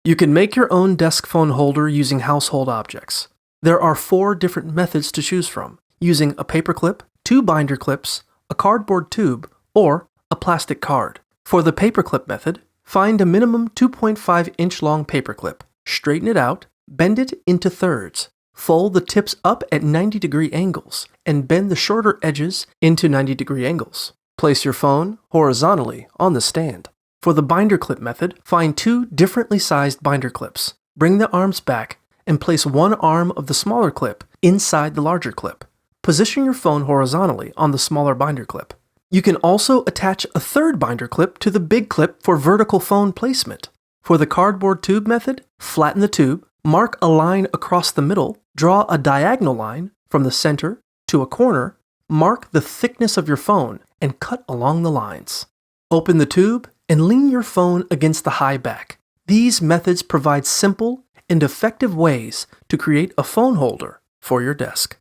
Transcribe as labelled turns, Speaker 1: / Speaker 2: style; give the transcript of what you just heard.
Speaker 1: You can make your own desk phone holder using household objects. There are 4 different methods to choose from, using a paper clip, 2 binder clips, a cardboard tube, or a plastic card. For the paperclip method, find a minimum 2.5-inch long paperclip, straighten it out, bend it into thirds, fold the tips up at 90-degree angles, and bend the shorter edges into 90-degree angles. Place your phone horizontally on the stand. For the binder clip method, find 2 differently sized binder clips. Bring the arms back and place one arm of the smaller clip inside the larger clip. Position your phone horizontally on the smaller binder clip. You can also attach a third binder clip to the big clip for vertical phone placement. For the cardboard tube method, flatten the tube, mark a line across the middle, draw a diagonal line from the center to a corner, mark the thickness of your phone, and cut along the lines. Open the tube and lean your phone against the high back. These methods provide simple and effective ways to create a phone holder for your desk.